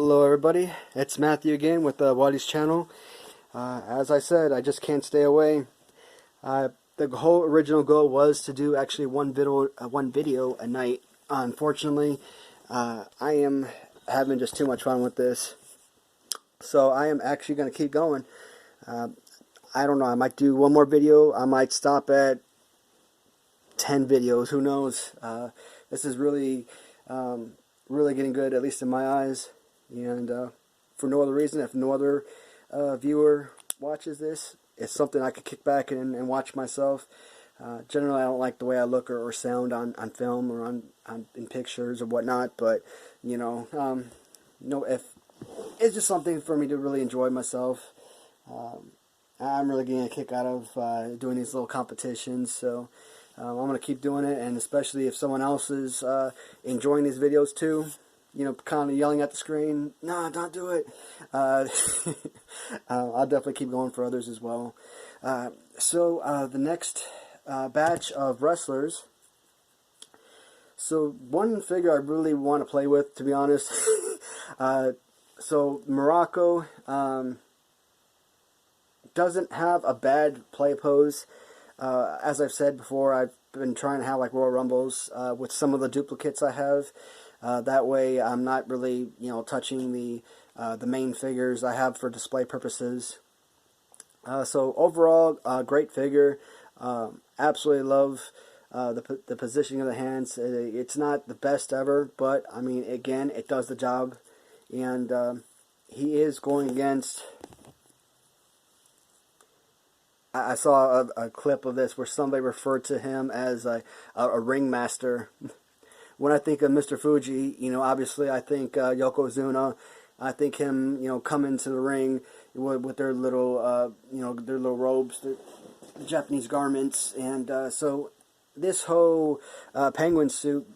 Hello everybody, it's Matthew again with Watty's channel. As I said, I just can't stay away. The whole original goal was to do actually one video a night. Unfortunately, I am having just too much fun with this. So I am actually going to keep going. I don't know, I might do one more video, I might stop at 10 videos, who knows. This is really getting good, at least in my eyes. And for no other reason, if no other viewer watches this, it's something I could kick back and watch myself. Generally, I don't like the way I look or sound on film or in pictures or whatnot, but if it's just something for me to really enjoy myself. I'm really getting a kick out of doing these little competitions, so I'm going to keep doing it, and especially if someone else is enjoying these videos too, kind of yelling at the screen, no, don't do it. I'll definitely keep going for others as well. So the next batch of wrestlers. So one figure I really want to play with, to be honest. So Morocco doesn't have a bad play pose. As I've said before, I've been trying to have like Royal Rumbles with some of the duplicates I have. That way, I'm not really, touching the main figures I have for display purposes. So overall, great figure. Absolutely love the positioning of the hands. It's not the best ever, but I mean, again, it does the job. And he is going against. I saw a clip of this where somebody referred to him as a ringmaster. When I think of Mr. Fuji, obviously I think Yokozuna. I think him, coming to the ring with their little, their little robes, the Japanese garments, and so this whole penguin suit,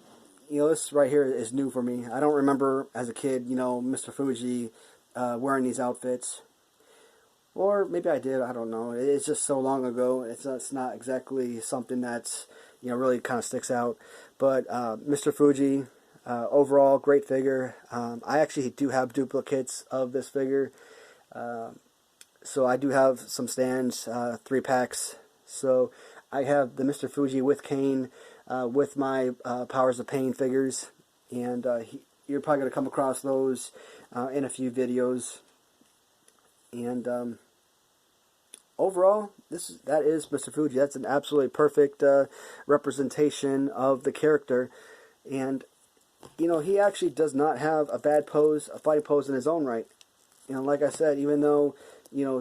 this right here is new for me. I don't remember as a kid, Mr. Fuji wearing these outfits. Or maybe I did, I don't know. It's just so long ago. It's not exactly something that's, really kind of sticks out. But Mr. Fuji, overall, great figure. I actually do have duplicates of this figure. So I do have some stands, 3 packs. So I have the Mr. Fuji with Kane, with my Powers of Pain figures. And you're probably going to come across those in a few videos. And overall, that is Mr. Fuji. That's an absolutely perfect representation of the character. And he actually does not have a bad pose, a fighting pose in his own right. Like I said, even though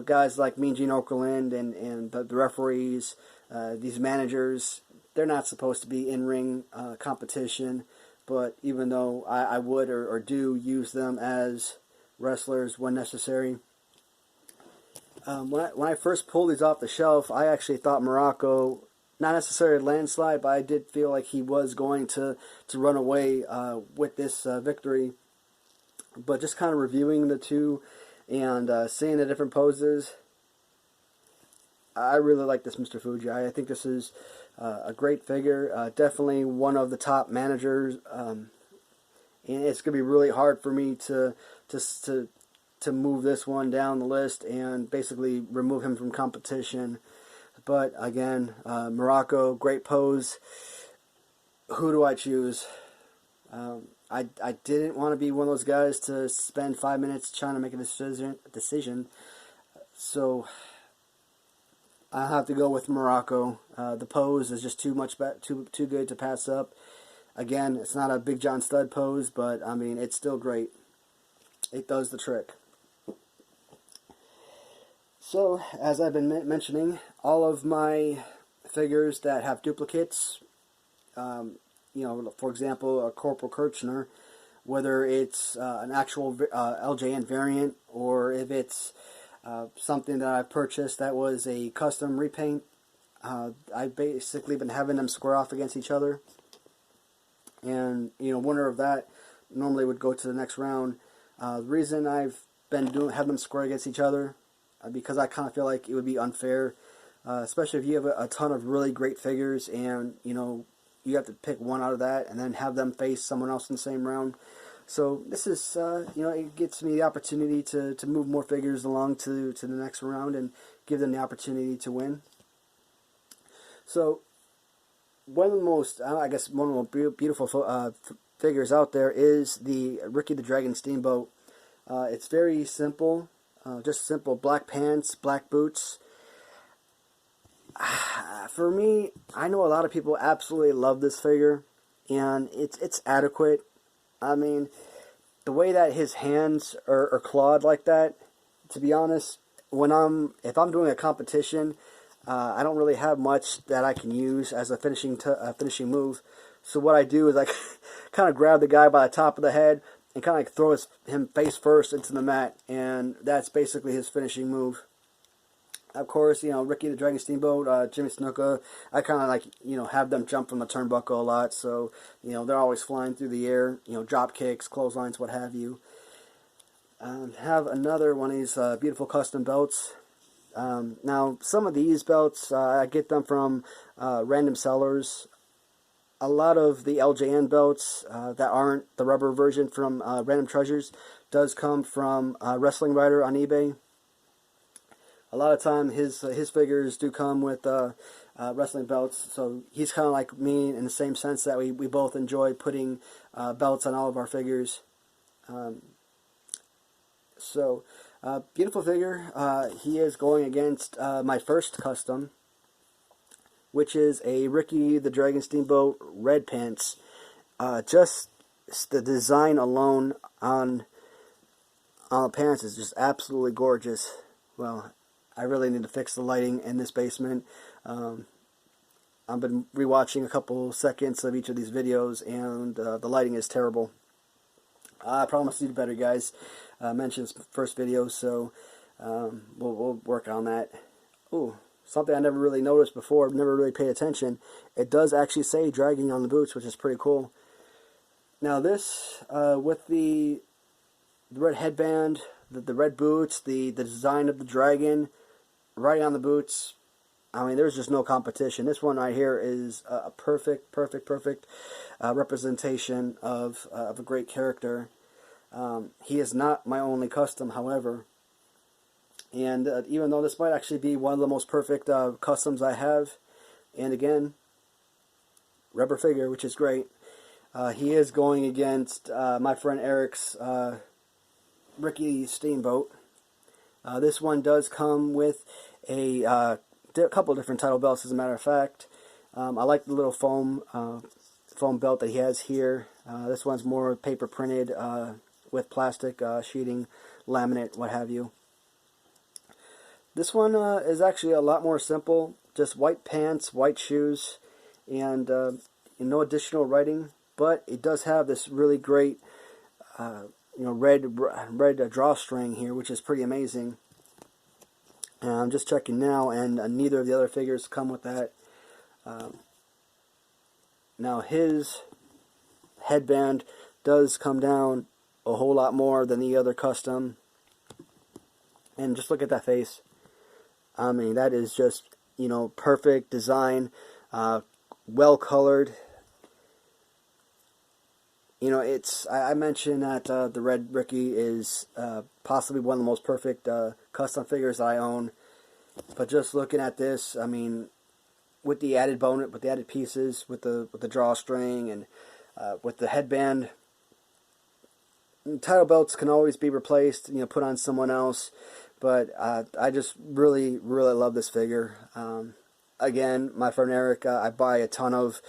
guys like Mean Gene Okerlund and the referees, these managers, they're not supposed to be in ring competition. But even though I would or do use them as wrestlers when necessary. When I first pulled these off the shelf, I actually thought Morocco, not necessarily a landslide, but I did feel like he was going to run away with this victory. But just kind of reviewing the two and seeing the different poses, I really like this Mr. Fuji. I think this is a great figure. Definitely one of the top managers. And it's going to be really hard for me to move this one down the list and basically remove him from competition. But again, Morocco, great pose. Who do I choose? I didn't want to be one of those guys to spend 5 minutes trying to make a decision. So I have to go with Morocco. The pose is just too good to pass up. Again, it's not a Big John Studd pose, but I mean, it's still great. It does the trick. So, as I've been mentioning, all of my figures that have duplicates, for example, a Corporal Kirchner, whether it's an actual LJN variant or if it's something that I purchased that was a custom repaint, I've basically been having them square off against each other. And, winner of that normally would go to the next round. The reason I've been having them square against each other, because I kind of feel like it would be unfair, especially if you have a ton of really great figures and, you have to pick one out of that and then have them face someone else in the same round. So this is, it gets me the opportunity to move more figures along to the next round and give them the opportunity to win. So one of the most, I guess, one of the most beautiful figures out there is the Ricky the Dragon Steamboat. It's very simple, just simple black pants, black boots. For me, I know a lot of people absolutely love this figure, and it's adequate. I mean, the way that his hands are clawed like that, to be honest, if I'm doing a competition, I don't really have much that I can use as a finishing move. So what I do is I kind of grab the guy by the top of the head and kind of like throw him face first into the mat, and that's basically his finishing move. Of course, Ricky the Dragon Steamboat, Jimmy Snuka, I kind of like, have them jump from the turnbuckle a lot, so, they're always flying through the air, drop kicks, clotheslines, what have you. Have another one of these beautiful custom belts. Now, some of these belts, I get them from random sellers. A lot of the LJN belts that aren't the rubber version from Random Treasures does come from Wrestling Writer on eBay. A lot of time his figures do come with wrestling belts, so he's kind of like me in the same sense that we both enjoy putting belts on all of our figures. Beautiful figure. He is going against my first custom, which is a Ricky the Dragon Steamboat red pants. Just the design alone on the pants is just absolutely gorgeous. Well, I really need to fix the lighting in this basement. I've been rewatching a couple seconds of each of these videos, and the lighting is terrible. I promise to do better, guys. I mentioned this first video, so we'll work on that. Ooh, something I never really noticed before, never really paid attention. It does actually say Dragon on the boots, which is pretty cool. Now this, with the red headband, the red boots, the design of the dragon, right on the boots, I mean, there's just no competition. This one right here is a perfect representation of a great character. He is not my only custom, however. And even though this might actually be one of the most perfect customs I have, and again, rubber figure, which is great, he is going against my friend Eric's Ricky Steamboat. This one does come with a couple different title belts, as a matter of fact. I like the little foam belt that he has here. This one's more paper printed with plastic sheeting, laminate, what have you. This one is actually a lot more simple. Just white pants, white shoes, and no additional writing. But it does have this really great, red drawstring here, which is pretty amazing. And I'm just checking now, and neither of the other figures come with that. Now his headband does come down a whole lot more than the other custom. And just look at that face. I mean, that is just, perfect design, well colored. I mentioned that the Red Ricky is possibly one of the most perfect custom figures that I own. But just looking at this, I mean, with the added bonus, with the added pieces, with the drawstring, and with the headband, title belts can always be replaced, put on someone else. But I just really love this figure. Again, my friend Eric, I buy a ton of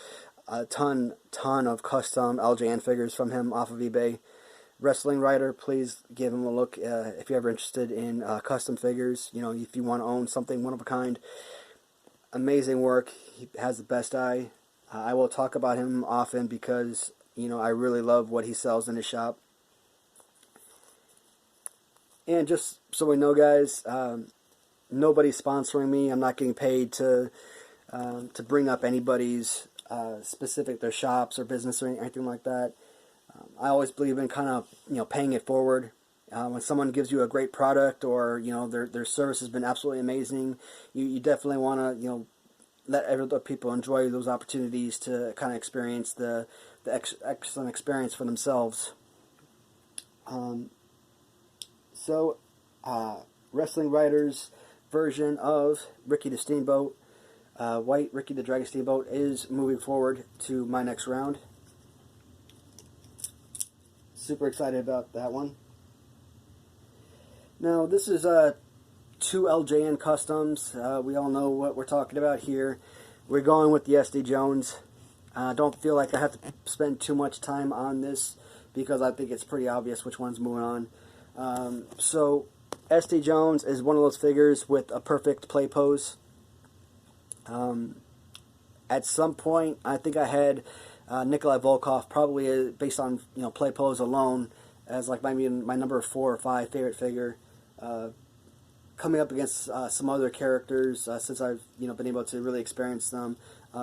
custom LJN figures from him off of eBay. Wrestling Writer, please give him a look if you're ever interested in custom figures. If you want to own something one of a kind. Amazing work. He has the best eye. I will talk about him often because I really love what he sells in his shop. And just so we know, guys, nobody's sponsoring me. I'm not getting paid to bring up anybody's their shops or business or anything like that. I always believe in kind of paying it forward. When someone gives you a great product, or their service has been absolutely amazing, you definitely want to let other people enjoy those opportunities to kind of experience the excellent experience for themselves. So, wrestling writers' version of Ricky the Steamboat, White Ricky the Dragon Steamboat, is moving forward to my next round. Super excited about that one. Now, this is two LJN customs. We all know what we're talking about here. We're going with the SD Jones. Don't feel like I have to spend too much time on this because I think it's pretty obvious which one's moving on. So, SD Jones is one of those figures with a perfect play pose. At some point, I think I had Nikolai Volkov, probably based on play pose alone, as like maybe my number 4 or 5 favorite figure. Coming up against some other characters since I've been able to really experience them.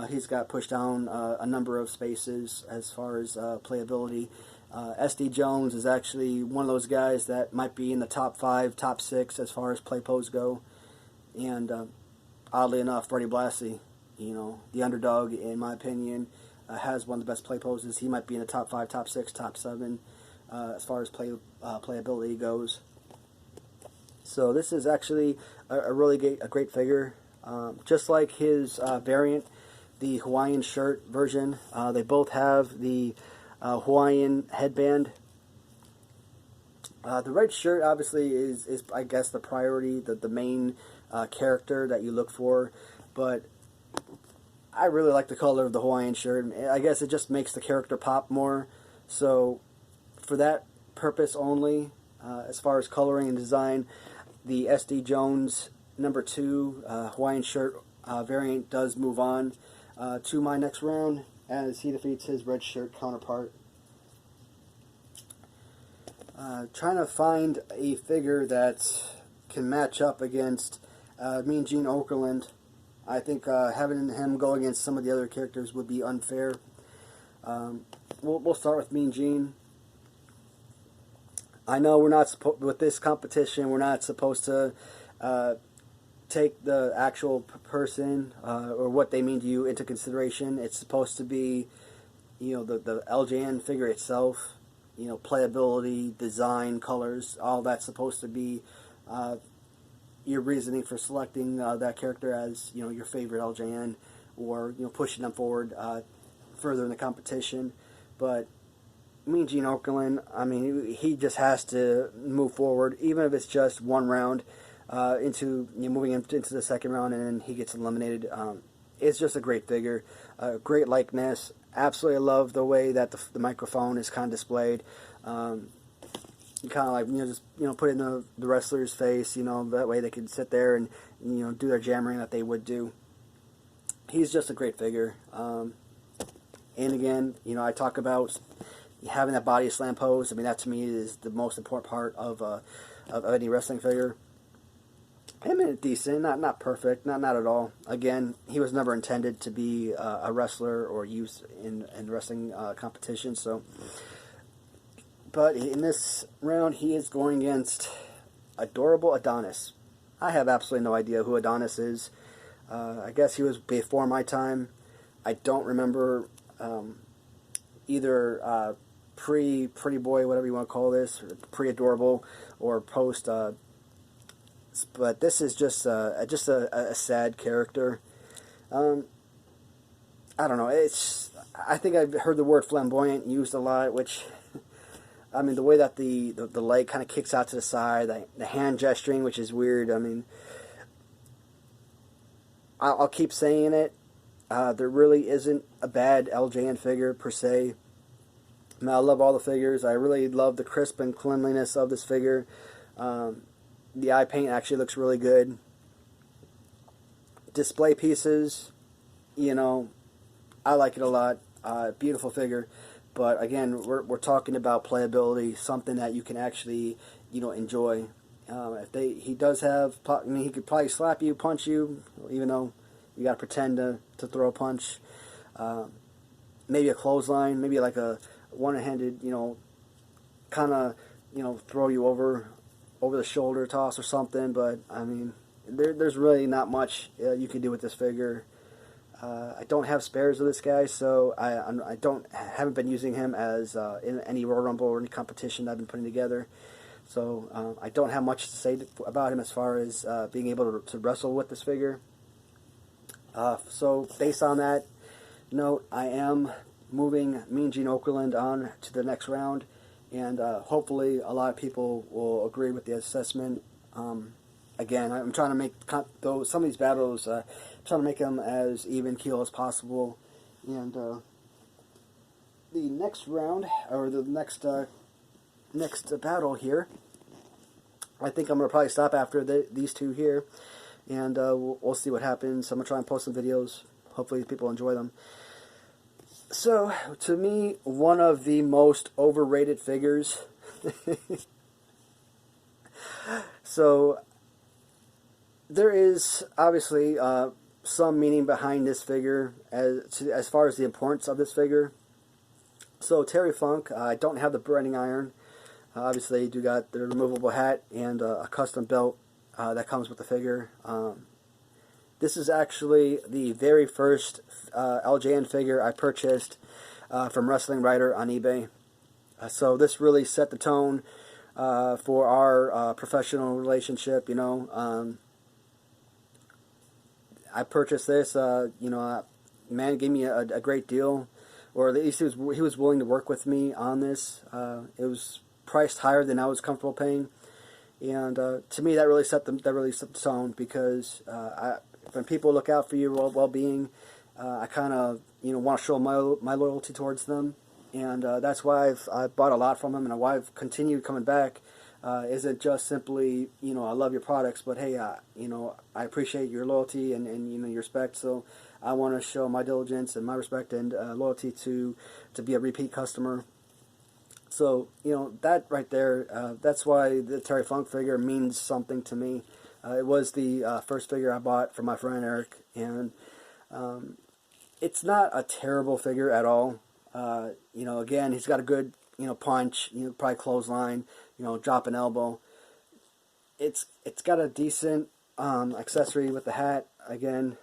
He's got pushed down a number of spaces as far as playability. SD Jones is actually one of those guys that might be in the top 5, top 6 as far as play pose go. And oddly enough, Freddie Blassie, the underdog in my opinion, has one of the best play poses. He might be in the top 5, top 6, top 7 as far as playability goes. So this is actually a really great figure. Just like his variant, the Hawaiian shirt version, they both have the Hawaiian headband. The red shirt obviously is I guess the priority, the main character that you look for, but I really like the color of the Hawaiian shirt. I guess it just makes the character pop more. So for that purpose only, as far as coloring and design, the SD Jones number 2 Hawaiian shirt variant does move on to my next round as he defeats his red shirt counterpart. Trying to find a figure that can match up against Mean Gene Okerlund. I think having him go against some of the other characters would be unfair. We'll start with Mean Gene. I know we're not with this competition. We're not supposed to take the actual person or what they mean to you into consideration. It's supposed to be, the LJN figure itself. Playability, design, colors. All that's supposed to be your reasoning for selecting that character as your favorite LJN, or pushing them forward further in the competition. But Mean Gene Okerlund, I mean, he just has to move forward, even if it's just one round into moving into the second round, and then he gets eliminated. It's just a great figure, great likeness. Absolutely love the way that the microphone is kind of displayed. You kind of like just put it in the wrestler's face, that way they can sit there and do their jammering that they would do. He's just a great figure. And again, I talk about having that body slam pose. I mean, that to me is the most important part of any wrestling figure. I mean, decent, not perfect, not at all. Again, he was never intended to be a wrestler or used in wrestling competition. So, but in this round, he is going against adorable Adonis. I have absolutely no idea who Adonis is. I guess he was before my time. I don't remember either pre-pretty boy, whatever you want to call this, pre-adorable, or post. But this is just a sad character. I don't know. I think I've heard the word flamboyant used a lot, which, I mean, the way that the leg kind of kicks out to the side, the hand gesturing, which is weird. I mean, I'll keep saying it. There really isn't a bad LJN figure per se. I mean, I love all the figures. I really love the crisp and cleanliness of this figure. The eye paint actually looks really good. Display pieces, I like it a lot. Beautiful figure. But again, we're talking about playability, something that you can actually, enjoy. He does have, I mean, he could probably slap you, punch you, even though you got to pretend to throw a punch. Maybe a clothesline, maybe like a one-handed, kind of, throw you over the shoulder toss or something. But I mean, there's really not much you can do with this figure. I don't have spares of this guy, so haven't been using him as in any Royal Rumble or any competition I've been putting together. So I don't have much to say about him as far as being able to wrestle with this figure. So based on that note, I am moving Mean Gene Okerlund on to the next round, and hopefully a lot of people will agree with the assessment. Again, I'm trying to make some of these battles, trying to make them as even keel as possible. And the next round, or the next battle here, I think I'm going to probably stop after these two here, and we'll see what happens. I'm going to try and post some videos. Hopefully people enjoy them. So, to me, one of the most overrated figures. So, there is obviously some meaning behind this figure as far as the importance of this figure. So Terry Funk, I don't have the branding iron. Obviously, you do got the removable hat and a custom belt that comes with the figure. This is actually the very first LJN figure I purchased from Wrestling Writer on eBay. So this really set the tone for our professional relationship, you know. I purchased this, man gave me a great deal, or at least he was willing to work with me on this. It was priced higher than I was comfortable paying, and to me that really set the tone, because when people look out for your well-being, I kind of want to show my loyalty towards them, and that's why I've bought a lot from him, and why I've continued coming back. Isn't just simply, I love your products, but hey, I appreciate your loyalty and your respect, so I want to show my diligence and my respect and loyalty to be a repeat customer. So, that right there, that's why the Terry Funk figure means something to me. It was the first figure I bought from my friend Eric, and it's not a terrible figure at all. Again, he's got a good, punch, probably clothesline, drop an elbow. It's got a decent accessory with the hat, again.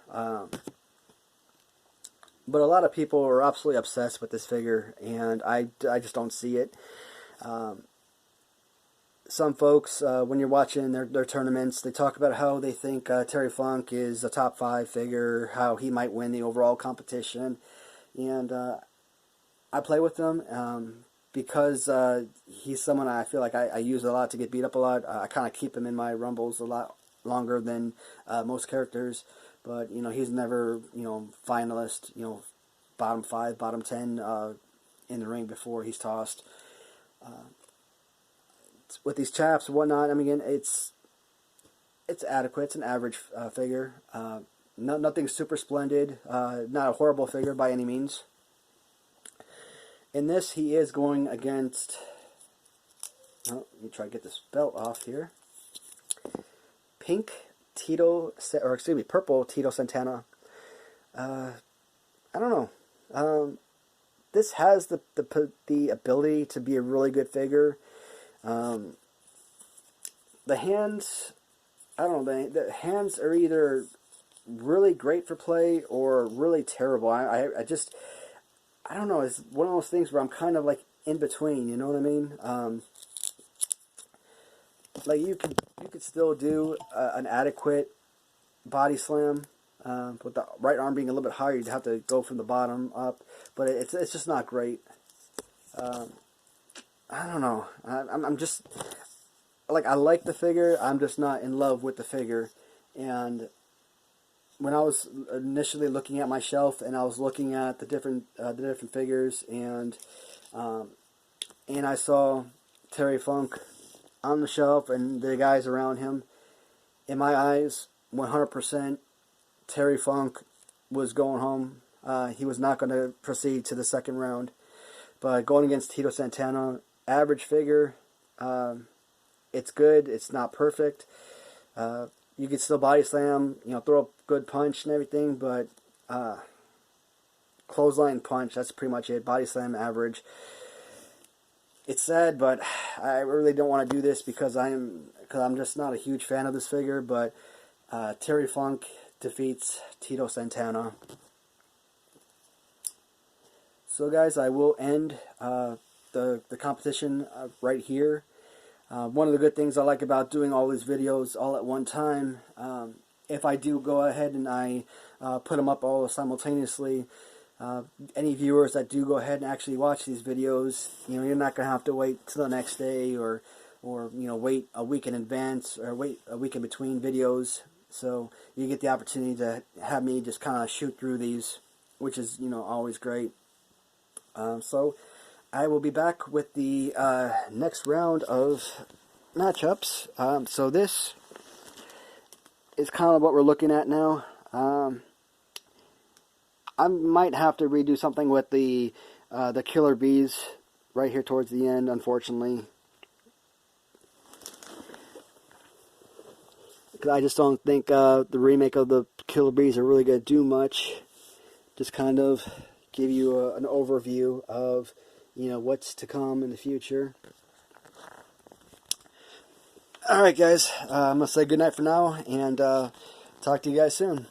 But a lot of people are absolutely obsessed with this figure, and I just don't see it. Some folks, when you're watching their tournaments, they talk about how they think Terry Funk is a top 5 figure, how he might win the overall competition. And I play with him because he's someone I feel like I use a lot to get beat up a lot. I kind of keep him in my rumbles a lot longer than most characters. But, he's never, finalist, bottom 5, bottom 10 in the ring before he's tossed. With these chaps and whatnot, I mean, again, it's adequate. It's an average figure. Nothing super splendid. Not a horrible figure by any means. In this, he is going against... Oh, let me try to get this belt off here. Purple Tito Santana. I don't know. This has the ability to be a really good figure. The hands, I don't know. The hands are either really great for play or really terrible. I don't know. It's one of those things where I'm kind of like in between. You know what I mean? Like you could still do an adequate body slam with the right arm being a little bit higher. You'd have to go from the bottom up, but it's just not great. I don't know. I'm just like, I like the figure. I'm just not in love with the figure. And when I was initially looking at my shelf and I was looking at the different figures, and I saw Terry Funk on the shelf and the guys around him, in my eyes, 100% Terry Funk was going home. He was not going to proceed to the second round. But going against Tito Santana, average figure, it's good. It's not perfect. You can still body slam, throw a good punch and everything, but clothesline punch, that's pretty much it. Body slam, average. It's sad, but I really don't want to do this because I'm just not a huge fan of this figure. But Terry Funk defeats Tito Santana. So guys, I will end the competition right here. One of the good things I like about doing all these videos all at one time, if I do go ahead and I put them up all simultaneously, any viewers that do go ahead and actually watch these videos, you know, you're not going to have to wait till the next day or you know, wait a week in advance or wait a week in between videos. So you get the opportunity to have me just kind of shoot through these, which is, you know, always great. So I will be back with the next round of matchups. So this is kind of what we're looking at now. I might have to redo something with the killer bees right here towards the end, unfortunately. Because I just don't think the remake of the killer bees are really going to do much. Just kind of give you an overview of, you know, what's to come in the future. Alright guys, I'm going to say goodnight for now, and talk to you guys soon.